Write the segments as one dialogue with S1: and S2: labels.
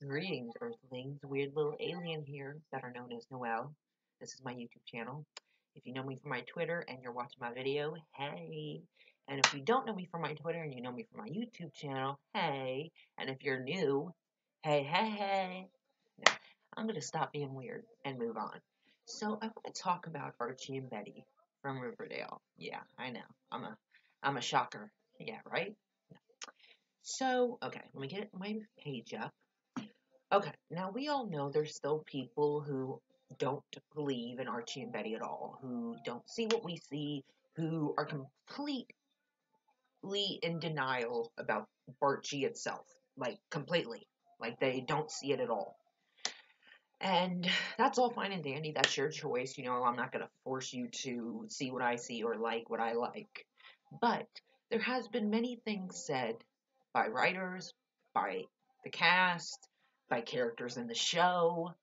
S1: Greetings, Earthlings. Weird little alien here that are known as Noel. This is my YouTube channel. If you know me from my Twitter and you're watching my video, hey. And if you don't know me from my Twitter and you know me from my YouTube channel, hey. And if you're new, hey, hey, hey. Now, I'm going to stop being weird and move on. So I want to talk about Archie and Betty from Riverdale. Yeah, I know. I'm a shocker. Yeah, right? So, okay, let me get my page up. Okay, now we all know there's still people who don't believe in Archie and Betty at all, who don't see what we see, who are completely in denial about Barchie itself. Like, completely. Like, they don't see it at all. And that's all fine and dandy. That's your choice. You know, I'm not going to force you to see what I see or like what I like. But there has been many things said by writers, by the cast, by characters in the show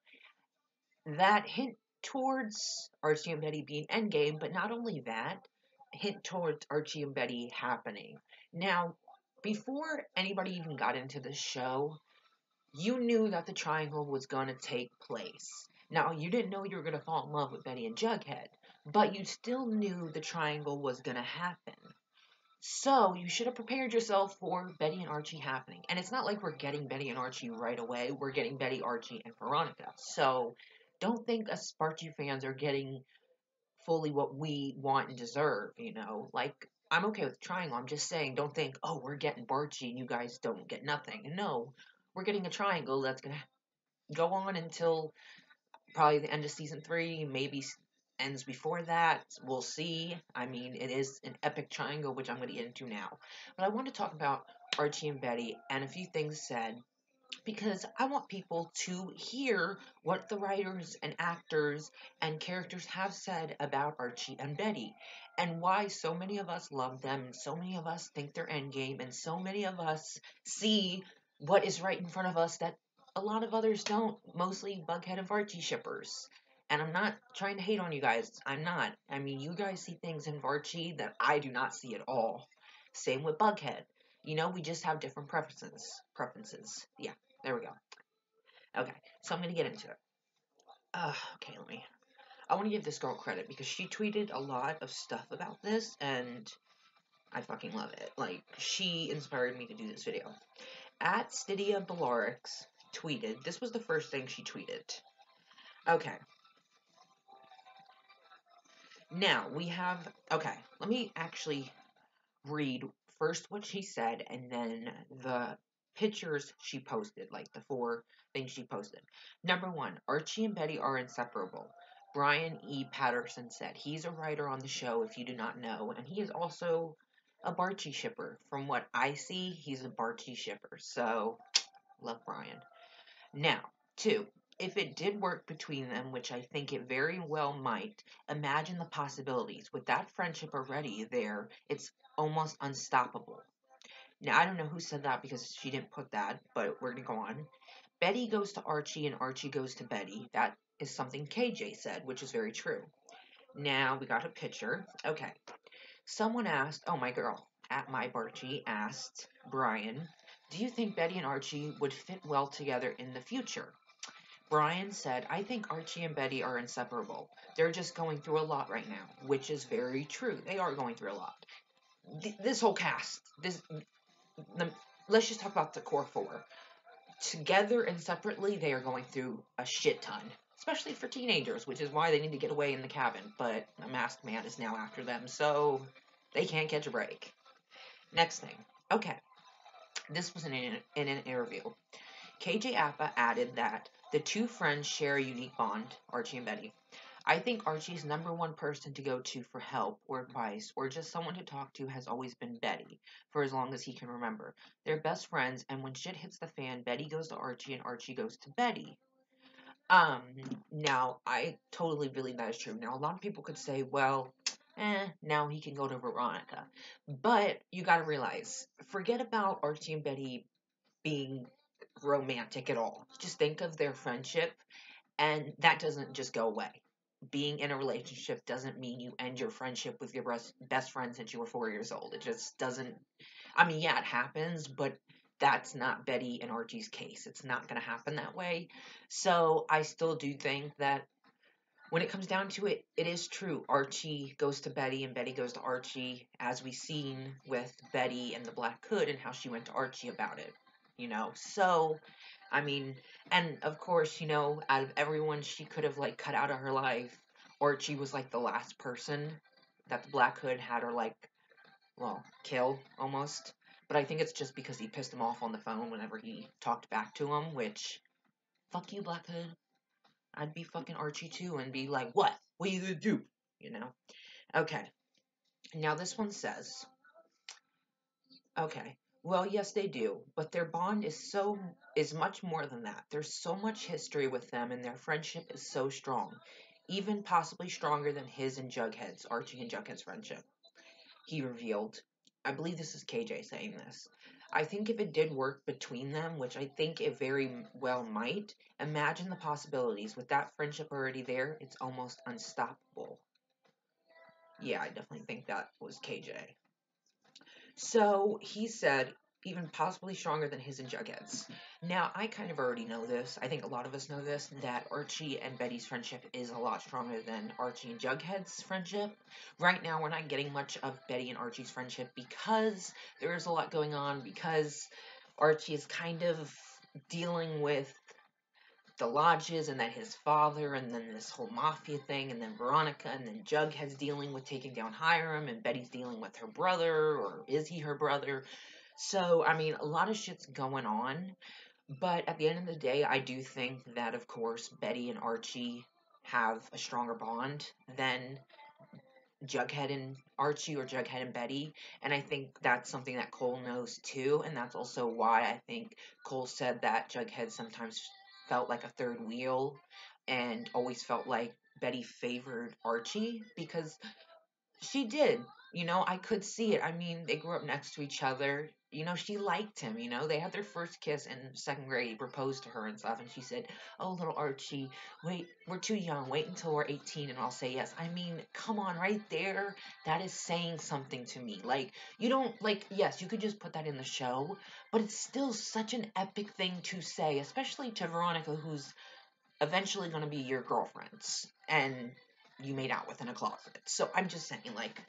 S1: that hint towards Archie and Betty being endgame, but not only that, hint towards Archie and Betty happening. Now, before anybody even got into the show, you knew that the triangle was going to take place. Now, you didn't know you were going to fall in love with Betty and Jughead, but you still knew the triangle was going to happen. So, you should have prepared yourself for Betty and Archie happening. And it's not like we're getting Betty and Archie right away. We're getting Betty, Archie, and Veronica. So, don't think us Barchie fans are getting fully what we want and deserve, you know? Like, I'm okay with Triangle. I'm just saying, don't think, oh, we're getting Barchie and you guys don't get nothing. No, we're getting a triangle that's going to go on until probably the end of season 3, maybe ends before that. We'll see. I mean, it is an epic triangle, which I'm going to get into now. But I want to talk about Archie and Betty and a few things said because I want people to hear what the writers and actors and characters have said about Archie and Betty and why so many of us love them and so many of us think they're endgame and so many of us see what is right in front of us that a lot of others don't, mostly Bughead and Archie shippers. And I'm not trying to hate on you guys. I'm not. I mean, you guys see things in Archie that I do not see at all. Same with Bughead. You know, we just have different preferences. Preferences. Yeah. There we go. Okay, so I'm gonna get into it. Okay, I want to give this girl credit because she tweeted a lot of stuff about this, and I fucking love it. Like, she inspired me to do this video. At Stydia Belarix tweeted, this was the first thing she tweeted. Okay. Now, we have, okay, let me actually read first what she said and then the pictures she posted, like the 4 things she posted. Number 1, Archie and Betty are inseparable. Brian E. Patterson said he's a writer on the show if you do not know, and he is also a Barchie shipper. From what I see, he's a Barchie shipper, so love Brian. Now, 2, if it did work between them, which I think it very well might, imagine the possibilities. With that friendship already there, it's almost unstoppable. Now, I don't know who said that because she didn't put that, but we're going to go on. Betty goes to Archie and Archie goes to Betty. That is something KJ said, which is very true. Now, we got a picture. Okay. Someone asked, oh, my girl, at my Barchie asked Brian, do you think Betty and Archie would fit well together in the future? Brian said, I think Archie and Betty are inseparable. They're just going through a lot right now, which is very true. They are going through a lot. This whole cast, let's just talk about the core 4. Together and separately, they are going through a shit ton, especially for teenagers, which is why they need to get away in the cabin. But a masked man is now after them, so they can't catch a break. Next thing. Okay. This was in an interview. KJ Appa added that the 2 friends share a unique bond, Archie and Betty. I think Archie's number 1 person to go to for help or advice or just someone to talk to has always been Betty, for as long as he can remember. They're best friends, and when shit hits the fan, Betty goes to Archie and Archie goes to Betty. Now, I totally believe that is true. Now, a lot of people could say, well, now he can go to Veronica. But you gotta realize, forget about Archie and Betty being romantic at all. Just think of their friendship, and that doesn't just go away. Being in a relationship doesn't mean you end your friendship with your best friend since you were 4 years old. It just doesn't. I mean, yeah, it happens, but that's not Betty and Archie's case. It's not going to happen that way. So I still do think that when it comes down to it, it is true. Archie goes to Betty and Betty goes to Archie, as we seen with Betty and the Black Hood and how she went to Archie about it. So, I mean, and of course, out of everyone she could have like cut out of her life, Archie was like the last person that the Black Hood had her like, well, kill almost. But I think it's just because he pissed him off on the phone whenever he talked back to him, which, fuck you, Black Hood. I'd be fucking Archie too and be like, what? What are you gonna do? Okay. Now this one says, okay, well, yes, they do, but their bond is much more than that. There's so much history with them, and their friendship is so strong, even possibly stronger than his and Jughead's, Archie and Jughead's friendship. He revealed. I believe this is KJ saying this. I think if it did work between them, which I think it very well might, imagine the possibilities. With that friendship already there, it's almost unstoppable. Yeah, I definitely think that was KJ. So he said, even possibly stronger than his and Jughead's. Now, I kind of already know this. I think a lot of us know this, that Archie and Betty's friendship is a lot stronger than Archie and Jughead's friendship. Right now, we're not getting much of Betty and Archie's friendship because there is a lot going on, because Archie is kind of dealing with the lodges, and then his father, and then this whole mafia thing, and then Veronica, and then Jughead's dealing with taking down Hiram, and Betty's dealing with her brother, or is he her brother? So, I mean, a lot of shit's going on, but at the end of the day, I do think that, of course, Betty and Archie have a stronger bond than Jughead and Archie or Jughead and Betty, and I think that's something that Cole knows too, and that's also why I think Cole said that Jughead sometimes felt like a third wheel and always felt like Betty favored Archie, because she did. I could see it. I mean, they grew up next to each other. She liked him. They had their first kiss in second grade. He proposed to her and stuff, and she said, "Oh, little Archie, wait, we're too young. Wait until we're 18 and I'll say yes." I mean, come on, right there. That is saying something to me. Like, you don't, like, yes, you could just put that in the show, but it's still such an epic thing to say, especially to Veronica, who's eventually going to be your girlfriends, and you made out with in a closet. So I'm just saying, like,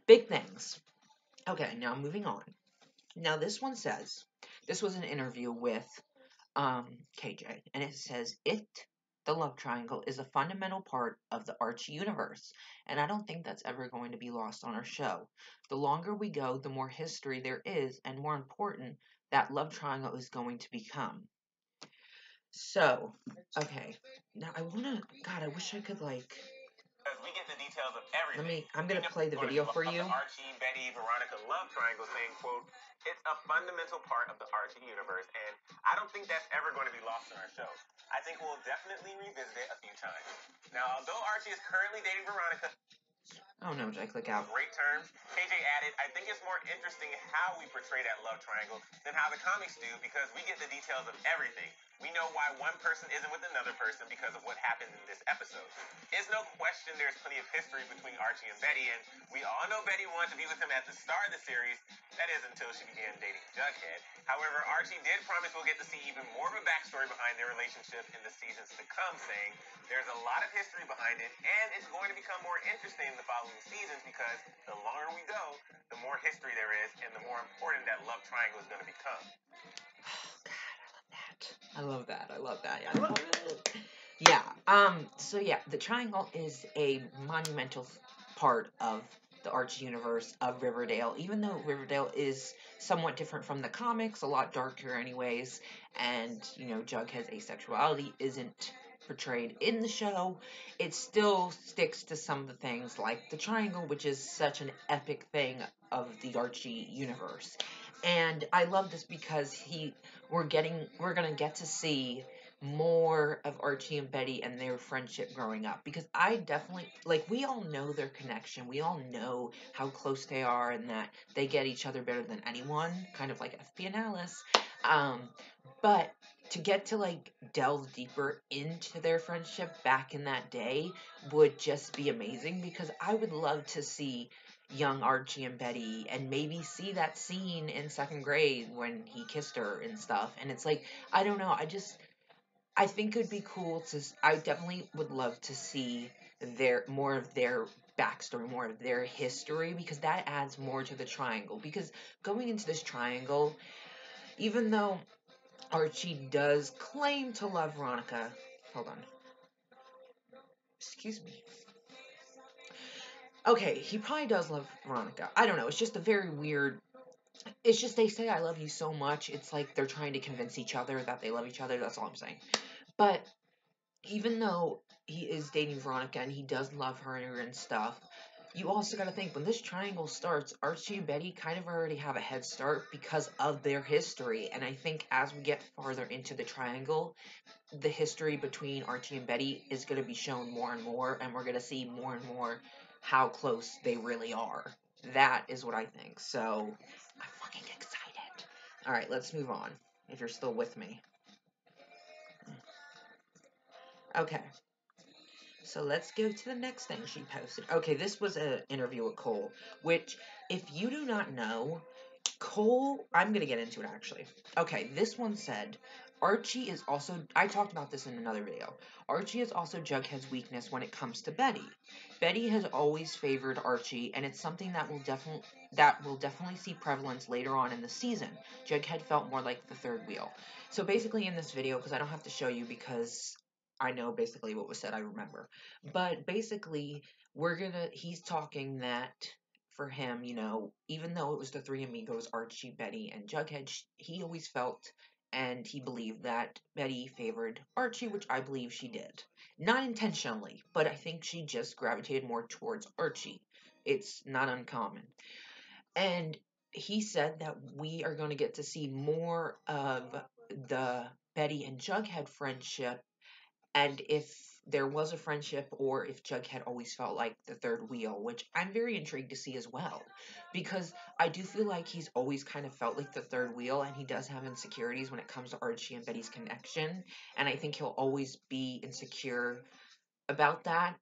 S1: big things. Okay, now moving on. Now this one says, this was an interview with KJ, and it says, the love triangle, is a fundamental part of the Archie universe, and I don't think that's ever going to be lost on our show. The longer we go, the more history there is, and more important, that love triangle is going to become. So, okay, now God, I wish I could, like,
S2: we get the details of everything.
S1: I'm gonna play the video for you.
S2: The Archie, Betty, Veronica love triangle, saying, quote, "It's a fundamental part of the Archie universe, and I don't think that's ever going to be lost on our show. I think we'll definitely revisit it a few times." Now, although Archie is currently dating Veronica,
S1: oh no, did I click out?
S2: Great terms. KJ added, "I think it's more interesting how we portray that love triangle than how the comics do, because we get the details of everything. We know why one person isn't with another person because of what happened in this episode. It's no question there's plenty of history between Archie and Betty, and we all know Betty wanted to be with him at the start of the series. That is, until she began dating Jughead. However, Archie did promise we'll get to see even more of a backstory behind their relationship in the seasons to come, saying there's a lot of history behind it, and it's going to become more interesting in the following seasons, because the longer we go, the more history there is, and the more important that love triangle is going to become."
S1: I love that. I love that. I love it. Yeah. So yeah, the triangle is a monumental part of the Archie universe of Riverdale, even though Riverdale is somewhat different from the comics, a lot darker anyways, and, Jughead's asexuality isn't portrayed in the show. It still sticks to some of the things like the triangle, which is such an epic thing of the Archie universe. And I love this because we're gonna get to see more of Archie and Betty and their friendship growing up, because I definitely, like, we all know their connection. We all know how close they are and that they get each other better than anyone, kind of like FP and Alice. But to get to, like, delve deeper into their friendship back in that day would just be amazing, because I would love to see, young Archie and Betty and maybe see that scene in second grade when he kissed her and stuff. And it's like, I don't know, I think it would be cool I definitely would love to see more of their backstory, more of their history, because that adds more to the triangle. Because going into this triangle, even though Archie does claim to love Veronica, hold on, excuse me. Okay, he probably does love Veronica. I don't know. It's just a very weird. It's just they say I love you so much. It's like they're trying to convince each other that they love each other. That's all I'm saying. But even though he is dating Veronica and he does love her and stuff, you also got to think when this triangle starts, Archie and Betty kind of already have a head start because of their history. And I think as we get farther into the triangle, the history between Archie and Betty is going to be shown more and more, and we're going to see more and more how close they really are. That is what I think. So, I'm fucking excited. Alright, let's move on, if you're still with me. Okay. So let's go to the next thing she posted. Okay, this was an interview with Cole, which, if you do not know, Cole, I'm going to get into it actually. Okay, this one said, Archie is also, I talked about this in another video. Archie is also Jughead's weakness when it comes to Betty. Betty has always favored Archie, and it's something that will definitely see prevalence later on in the season. Jughead felt more like the third wheel. So basically in this video, because I don't have to show you because I know basically what was said, I remember. But basically, he's talking that for him, even though it was the three amigos, Archie, Betty, and Jughead, he always felt and he believed that Betty favored Archie, which I believe she did. Not intentionally, but I think she just gravitated more towards Archie. It's not uncommon. And he said that we are going to get to see more of the Betty and Jughead friendship, and if there was a friendship or if Jughead always felt like the third wheel, which I'm very intrigued to see as well, because I do feel like he's always kind of felt like the third wheel, and he does have insecurities when it comes to Archie and Betty's connection, and I think he'll always be insecure about that.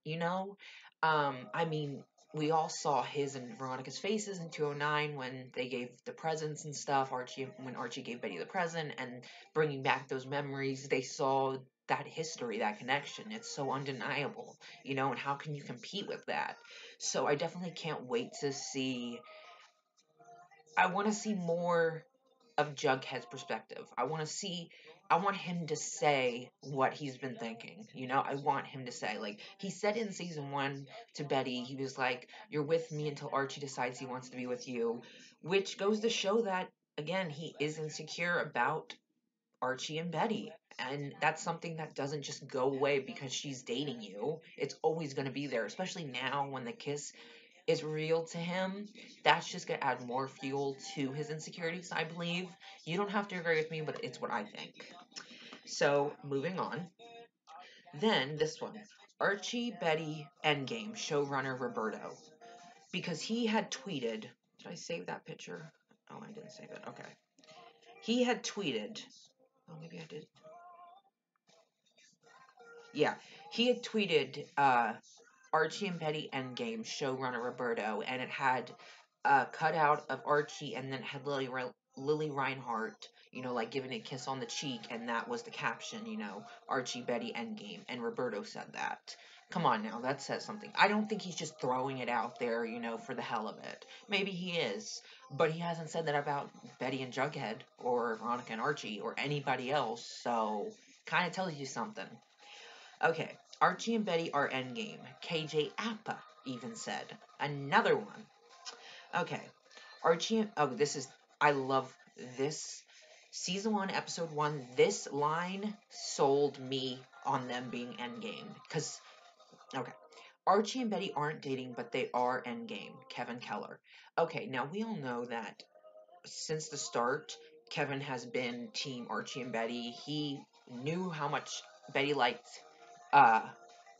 S1: I mean, we all saw his and Veronica's faces in 209 when they gave the presents and stuff. When Archie gave Betty the present and bringing back those memories, they saw that history, that connection. It's so undeniable, and how can you compete with that? So I definitely can't wait to see. I want to see more of Jughead's perspective. I want him to say what he's been thinking. I want him to say, like, he said in season 1 to Betty, he was like, "You're with me until Archie decides he wants to be with you," which goes to show that, again, he is insecure about Archie and Betty. And that's something that doesn't just go away because she's dating you. It's always going to be there, especially now when the kiss is real to him. That's just going to add more fuel to his insecurities, I believe. You don't have to agree with me, but it's what I think. So, moving on. Then, this one. Archie, Betty, Endgame, showrunner Roberto. Because he had tweeted. Did I save that picture? Oh, I didn't save it. Okay. He had tweeted. Oh, maybe I did. Yeah. He had tweeted, Archie and Betty Endgame showrunner Roberto, and it had a cutout of Archie, and then it had Lily Reinhart, like giving a kiss on the cheek, and that was the caption, Archie, Betty Endgame, and Roberto said that. Come on now, that says something. I don't think he's just throwing it out there, for the hell of it. Maybe he is, but he hasn't said that about Betty and Jughead, or Veronica and Archie, or anybody else, so kind of tells you something. Okay, Archie and Betty are endgame. KJ Appa even said. Another one. Okay, I love this. Season 1, Episode 1, this line sold me on them being endgame. Okay, Archie and Betty aren't dating, but they are endgame. Kevin Keller. Okay, now we all know that since the start, Kevin has been Team Archie and Betty. He knew how much Betty liked uh,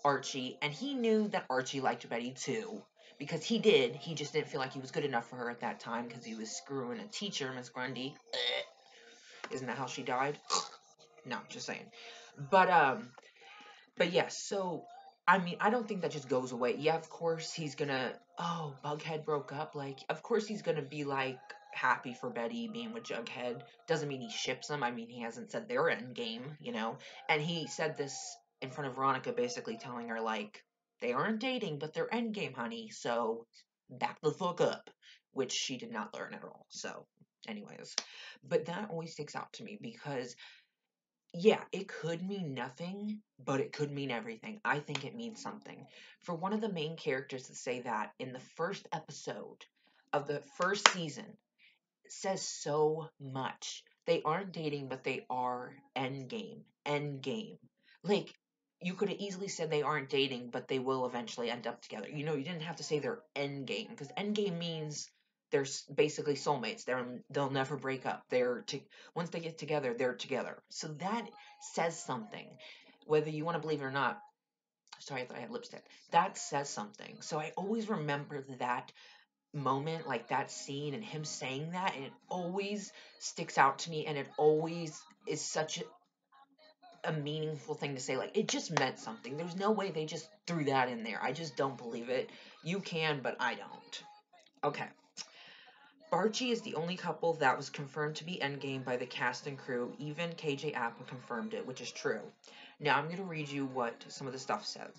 S1: Archie, and he knew that Archie liked Betty too. Because he did. He just didn't feel like he was good enough for her at that time because he was screwing a teacher, Miss Grundy. Isn't that how she died? No, just saying. But yes, so I mean, I don't think that just goes away. Yeah, of course he's gonna. Oh, Bughead broke up. Like, of course he's gonna be like happy for Betty being with Jughead. Doesn't mean he ships them. I mean, he hasn't said their end game, you know. And he said this in front of Veronica, basically telling her like they aren't dating, but they're end game, honey. So back the fuck up, which she did not learn at all. So, anyways, but that always sticks out to me because yeah, it could mean nothing, but it could mean everything. I think it means something. For one of the main characters to say that in the first episode of the first season says so much. They aren't dating, but they are endgame. Endgame. Like, you could have easily said they aren't dating, but they will eventually end up together. You know, you didn't have to say they're endgame, because endgame means they're basically soulmates. They'll never break up. Once they get together, they're together. So that says something. Whether you want to believe it or not, sorry, I thought I had lipstick. That says something. So I always remember that moment, like that scene and him saying that, and it always sticks out to me, and it always is such a meaningful thing to say. Like, it just meant something. There's no way they just threw that in there. I just don't believe it. You can, but I don't. Okay. Barchie is the only couple that was confirmed to be endgame by the cast and crew. Even KJ Appa confirmed it, which is true. Now I'm going to read you what some of the stuff says.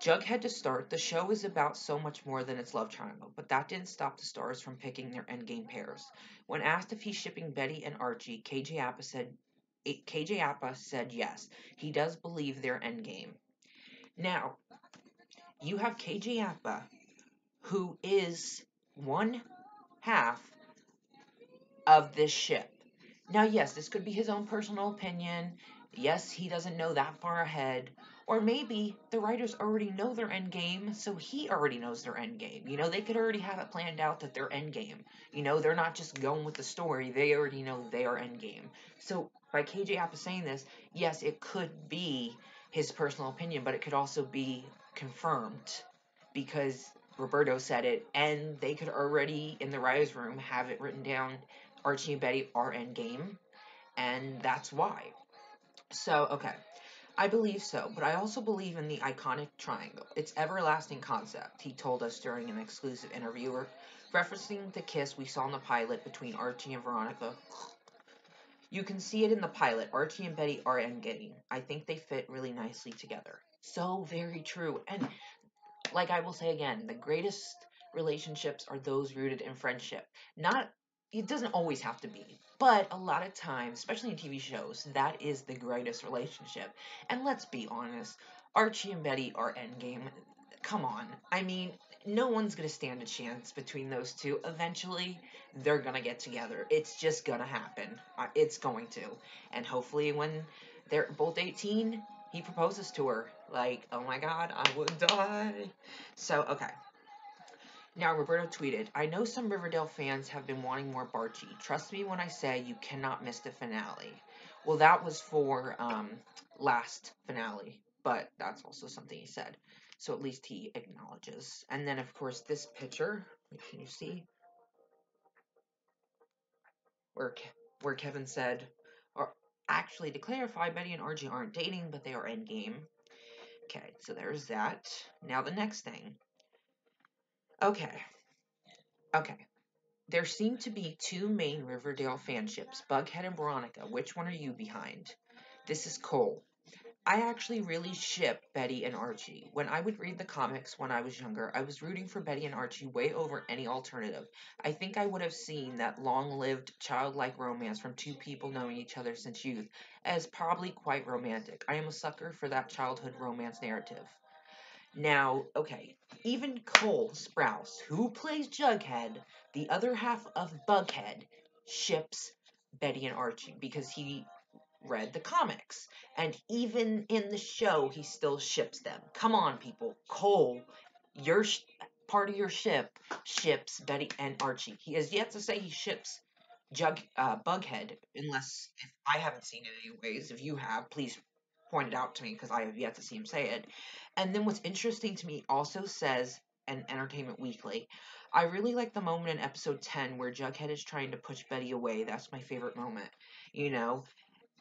S1: Jughead to start, the show is about so much more than its love triangle, but that didn't stop the stars from picking their endgame pairs. When asked if he's shipping Betty and Archie, KJ Appa said yes. He does believe they're endgame. Now, you have KJ Appa, who is one half of this ship. Now, yes, this could be his own personal opinion. Yes, he doesn't know that far ahead. Or maybe the writers already know their end game, so he already knows their end game. You know, they could already have it planned out that they're end game. You know, they're not just going with the story, they already know they are end game. So, by KJ Appa saying this, yes, it could be his personal opinion, but it could also be confirmed because Roberto said it, and they could already, in the writer's room, have it written down Archie and Betty are endgame, and that's why. So, okay, I believe so, but I also believe in the iconic triangle. Its everlasting concept, he told us during an exclusive interview, referencing the kiss we saw in the pilot between Archie and Veronica. You can see it in the pilot. Archie and Betty are endgame. I think they fit really nicely together. So very true. And like I will say again, the greatest relationships are those rooted in friendship. Not, it doesn't always have to be, but a lot of times, especially in TV shows, that is the greatest relationship. And let's be honest, Archie and Betty are endgame. Come on. I mean, no one's going to stand a chance between those two. Eventually, they're going to get together. It's just going to happen. It's going to. And hopefully, when they're both 18, he proposes to her. Like, oh my god, I would die. So, okay. Now, Roberto tweeted, I know some Riverdale fans have been wanting more Barchie. Trust me when I say you cannot miss the finale. Well, that was for last finale, but that's also something he said. So at least he acknowledges. And then, of course, this picture, can you see? Where, where Kevin said, or actually, to clarify, Betty and Archie aren't dating, but they are endgame. Okay, so there's that. Now the next thing. Okay, okay. There seem to be two main Riverdale fanships, Bughead and Veronica. Which one are you behind? This is Cole. I actually really ship Betty and Archie. When I would read the comics when I was younger, I was rooting for Betty and Archie way over any alternative. I think I would have seen that long-lived, childlike romance from two people knowing each other since youth as probably quite romantic. I am a sucker for that childhood romance narrative. Now, okay, even Cole Sprouse, who plays Jughead, the other half of Bughead, ships Betty and Archie because he read the comics. And even in the show, he still ships them. Come on, people. Cole, your part of your ship ships Betty and Archie. He has yet to say he ships Bughead, unless if I haven't seen it anyways. If you have, please point it out to me because I have yet to see him say it. And then what's interesting to me also says, and Entertainment Weekly, I really like the moment in episode 10 where Jughead is trying to push Betty away. That's my favorite moment. You know,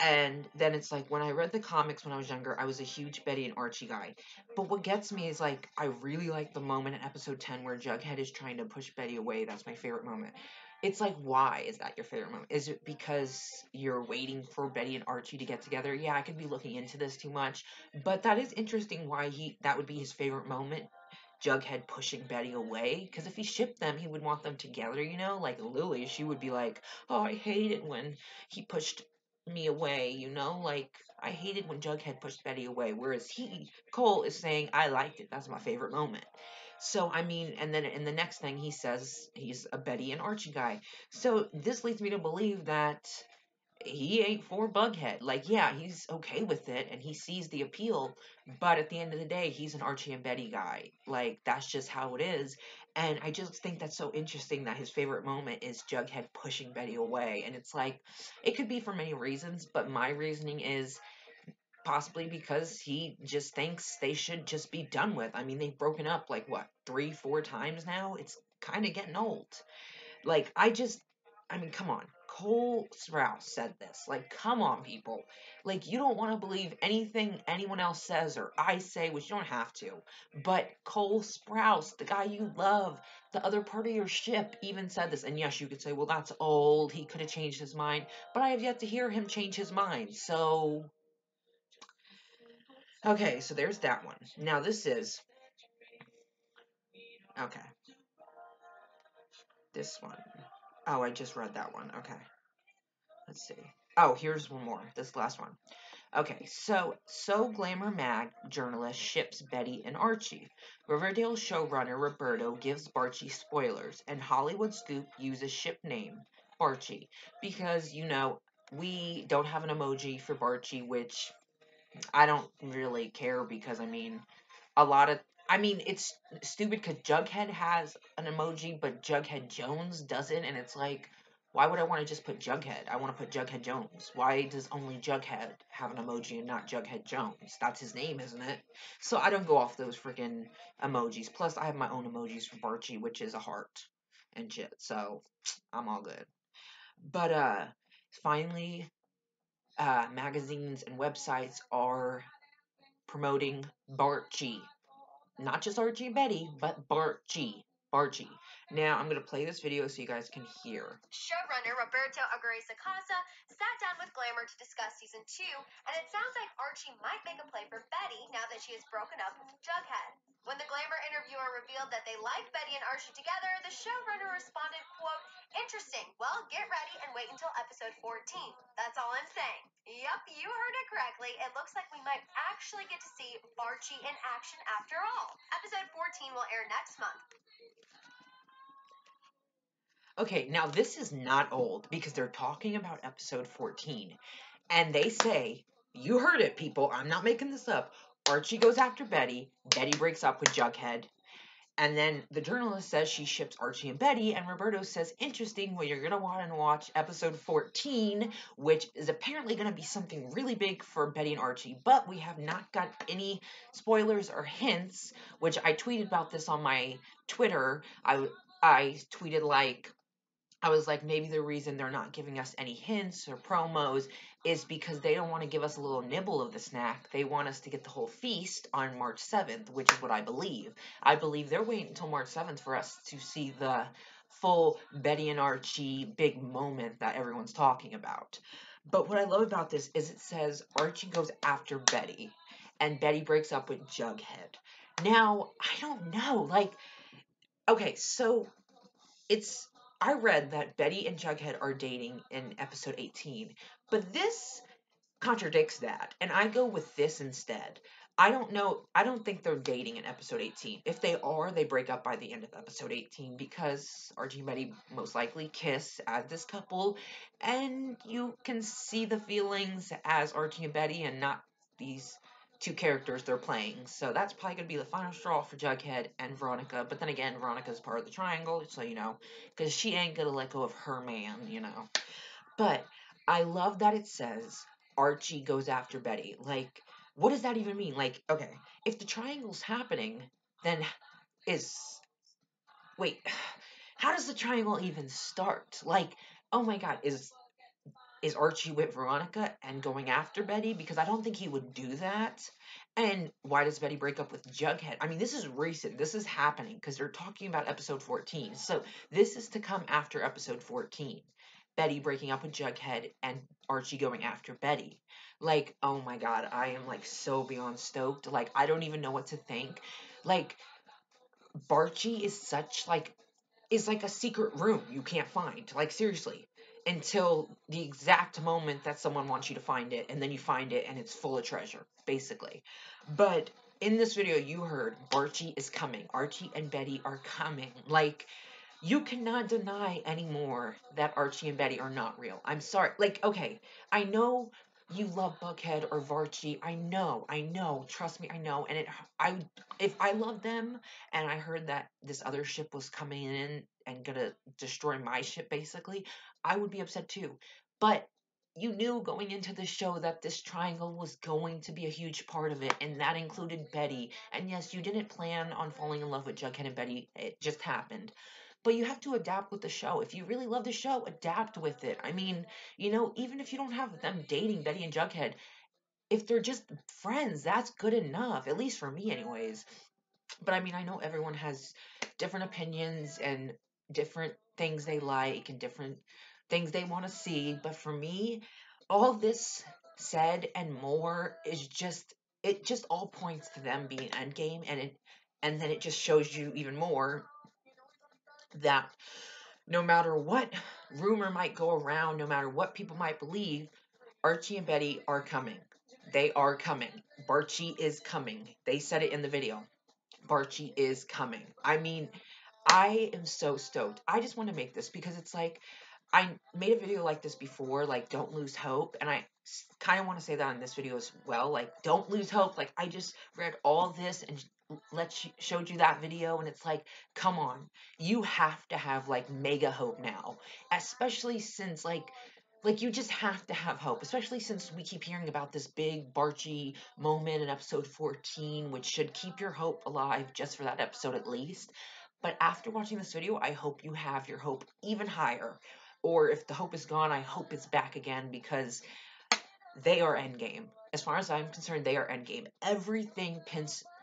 S1: And then it's like when I read the comics when I was younger, I was a huge Betty and Archie guy. But what gets me is like I really like the moment in episode 10 where Jughead is trying to push Betty away. That's my favorite moment. It's like, why is that your favorite moment? Is it because you're waiting for Betty and Archie to get together? Yeah, I could be looking into this too much, but that is interesting why he that would be his favorite moment. Jughead pushing Betty away, because if he shipped them, he would want them together, you know? Like Lily, she would be like, "Oh, I hate it when he pushed me away," you know? Like, I hated when Jughead pushed Betty away, whereas Cole, is saying, "I liked it. That's my favorite moment." So, I mean, and then in the next thing, he says he's a Betty and Archie guy. So, this leads me to believe that he ain't for Bughead. Like, yeah, he's okay with it and he sees the appeal, but at the end of the day, he's an Archie and Betty guy. Like, that's just how it is. And I just think that's so interesting that his favorite moment is Jughead pushing Betty away. And it's like, it could be for many reasons, but my reasoning is possibly because he just thinks they should just be done with. I mean, they've broken up like what, 3, 4 times now? It's kind of getting old. Like, I mean, come on. Cole Sprouse said this. Like, come on, people. Like, you don't want to believe anything anyone else says or I say, which you don't have to. But Cole Sprouse, the guy you love, the other part of your ship, even said this. And yes, you could say, well, that's old. He could have changed his mind. But I have yet to hear him change his mind. So, okay, so there's that one. Now, this is. Okay, this one. Oh, I just read that one. Okay. Let's see. Oh, here's one more. This last one. Okay, so Glamour Mag journalist ships Betty and Archie. Riverdale showrunner Roberto gives Barchie spoilers, and Hollywood Scoop uses ship name Barchie because we don't have an emoji for Barchie, which I don't really care because I mean a lot of I mean it's stupid because Jughead has an emoji, but Jughead Jones doesn't, and it's like why would I want to just put Jughead? I want to put Jughead Jones. Why does only Jughead have an emoji and not Jughead Jones? That's his name, isn't it? So I don't go off those freaking emojis. Plus, I have my own emojis for Barchie, which is a heart and shit. So I'm all good. But finally, magazines and websites are promoting Barchie. Not just Archie and Betty, but Barchie. Barchie. Now, I'm going to play this video so you guys can hear.
S3: Showrunner Roberto Casa sat down with Glamour to discuss season 2, and it sounds like Archie might make a play for Betty now that she has broken up with Jughead. When the Glamour interviewer revealed that they like Betty and Archie together, the showrunner responded, quote, "Interesting. Well, get ready and wait until episode 14. That's all I'm saying." Yup, you heard it correctly. It looks like we might actually get to see Barchie in action after all. Episode 14 will air next month.
S1: Okay, now this is not old because they're talking about episode 14. And they say, you heard it, people. I'm not making this up. Archie goes after Betty. Betty breaks up with Jughead. And then the journalist says she ships Archie and Betty, and Roberto says, interesting, well, you're going to want to watch episode 14, which is apparently going to be something really big for Betty and Archie, but we have not got any spoilers or hints, which I tweeted about this on my Twitter. I tweeted I was like, maybe the reason they're not giving us any hints or promos is because they don't want to give us a little nibble of the snack. They want us to get the whole feast on March 7th, which is what I believe. I believe they're waiting until March 7th for us to see the full Betty and Archie big moment that everyone's talking about. But what I love about this is it says Archie goes after Betty, and Betty breaks up with Jughead. Now, I don't know. Okay, so it's I read that Betty and Jughead are dating in episode 18, but this contradicts that, and I go with this instead. I don't know. I don't think they're dating in episode 18. If they are, they break up by the end of episode 18 because Archie and Betty most likely kiss as this couple, and you can see the feelings as Archie and Betty and not these two characters they're playing. So that's probably going to be the final straw for Jughead and Veronica. But then again, Veronica's part of the triangle, so because she ain't going to let go of her man. But I love that it says Archie goes after Betty. Like, what does that even mean? Like, okay, if the triangle's happening, then is. Wait, how does the triangle even start? Like, oh my god, is is Archie with Veronica and going after Betty? Because I don't think he would do that. And why does Betty break up with Jughead? I mean, this is recent. This is happening because they're talking about episode 14. So this is to come after episode 14. Betty breaking up with Jughead and Archie going after Betty. Like, oh my god, I am like so beyond stoked. Like, I don't even know what to think. Like, Barchie is like a secret room you can't find. Like, seriously. Until the exact moment that someone wants you to find it, and then you find it and it's full of treasure, basically. But in this video, you heard Barchie is coming. Archie and Betty are coming. Like, you cannot deny anymore that Archie and Betty are not real. I'm sorry. Like, okay, I know you love Buckhead or Varchie. I know. Trust me, I know. And if I loved them and I heard that this other ship was coming in and gonna destroy my ship, basically, I would be upset too. But you knew going into the show that this triangle was going to be a huge part of it, and that included Betty. And yes, you didn't plan on falling in love with Jughead and Betty. It just happened. But you have to adapt with the show. If you really love the show, adapt with it. I mean, even if you don't have them dating Betty and Jughead, if they're just friends, that's good enough. At least for me, anyways. But I mean, I know everyone has different opinions and different things they like and different things they want to see. But for me, all this said and more is it just all points to them being Endgame, and then it just shows you even more that no matter what rumor might go around, no matter what people might believe, Archie and Betty are coming. They are coming. Barchie is coming. They said it in the video. Barchie is coming. I mean, I am so stoked. I just want to make this because it's like I made a video like this before, like don't lose hope, and I kind of want to say that in this video as well, like don't lose hope. Like I just read all this and showed you that video, and it's like, come on, you have to have like mega hope now, especially since like you just have to have hope, especially since we keep hearing about this big Barchie moment in episode 14, which should keep your hope alive just for that episode at least. But after watching this video, I hope you have your hope even higher. Or if the hope is gone, I hope it's back again because they are Endgame. As far as I'm concerned, they are Endgame. Everything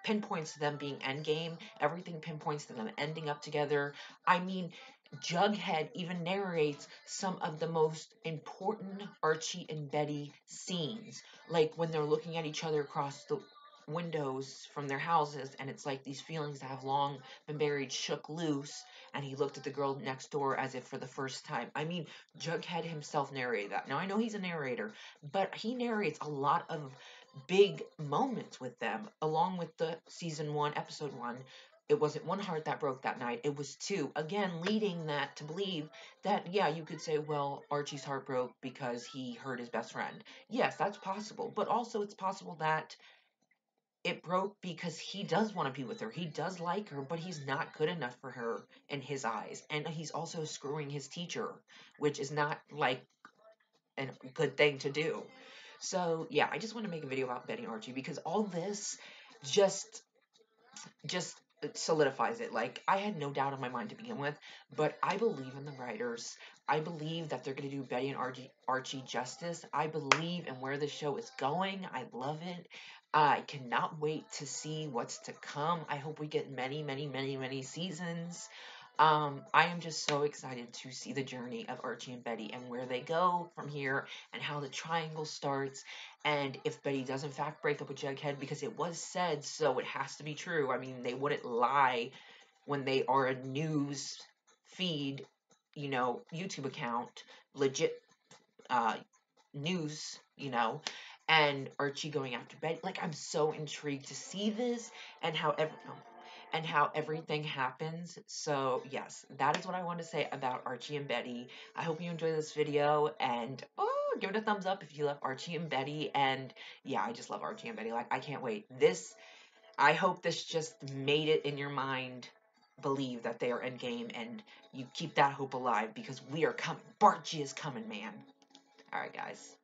S1: pinpoints to them being Endgame. Everything pinpoints to them ending up together. I mean, Jughead even narrates some of the most important Archie and Betty scenes. Like when they're looking at each other across the windows from their houses, and it's like these feelings that have long been buried shook loose, and he looked at the girl next door as if for the first time. I mean, Jughead himself narrated that. Now, I know he's a narrator, but he narrates a lot of big moments with them, along with the season 1, episode 1. It wasn't one heart that broke that night, it was two. Again, leading that to believe that, yeah, you could say, well, Archie's heart broke because he hurt his best friend. Yes, that's possible. But also, it's possible that it broke because he does want to be with her. He does like her, but he's not good enough for her in his eyes. And he's also screwing his teacher, which is not like a good thing to do. So yeah, I just want to make a video about Betty and Archie because all this just just solidifies it. Like, I had no doubt in my mind to begin with, but I believe in the writers. I believe that they're going to do Betty and Archie justice. I believe in where the show is going. I love it. I cannot wait to see what's to come. I hope we get many, many, many, many seasons. I am just so excited to see the journey of Archie and Betty and where they go from here and how the triangle starts. And if Betty does in fact break up with Jughead, because it was said, so it has to be true. I mean, they wouldn't lie when they are a news feed, YouTube account, legit news, and Archie going after Betty. Like, I'm so intrigued to see this and how everything happens. So yes, that is what I want to say about Archie and Betty. I hope you enjoyed this video, and give it a thumbs up if you love Archie and Betty. And yeah, I just love Archie and Betty. Like, I can't wait. I hope this just made it in your mind believe that they are endgame, and you keep that hope alive because we are coming. Barchie is coming, man. All right, guys.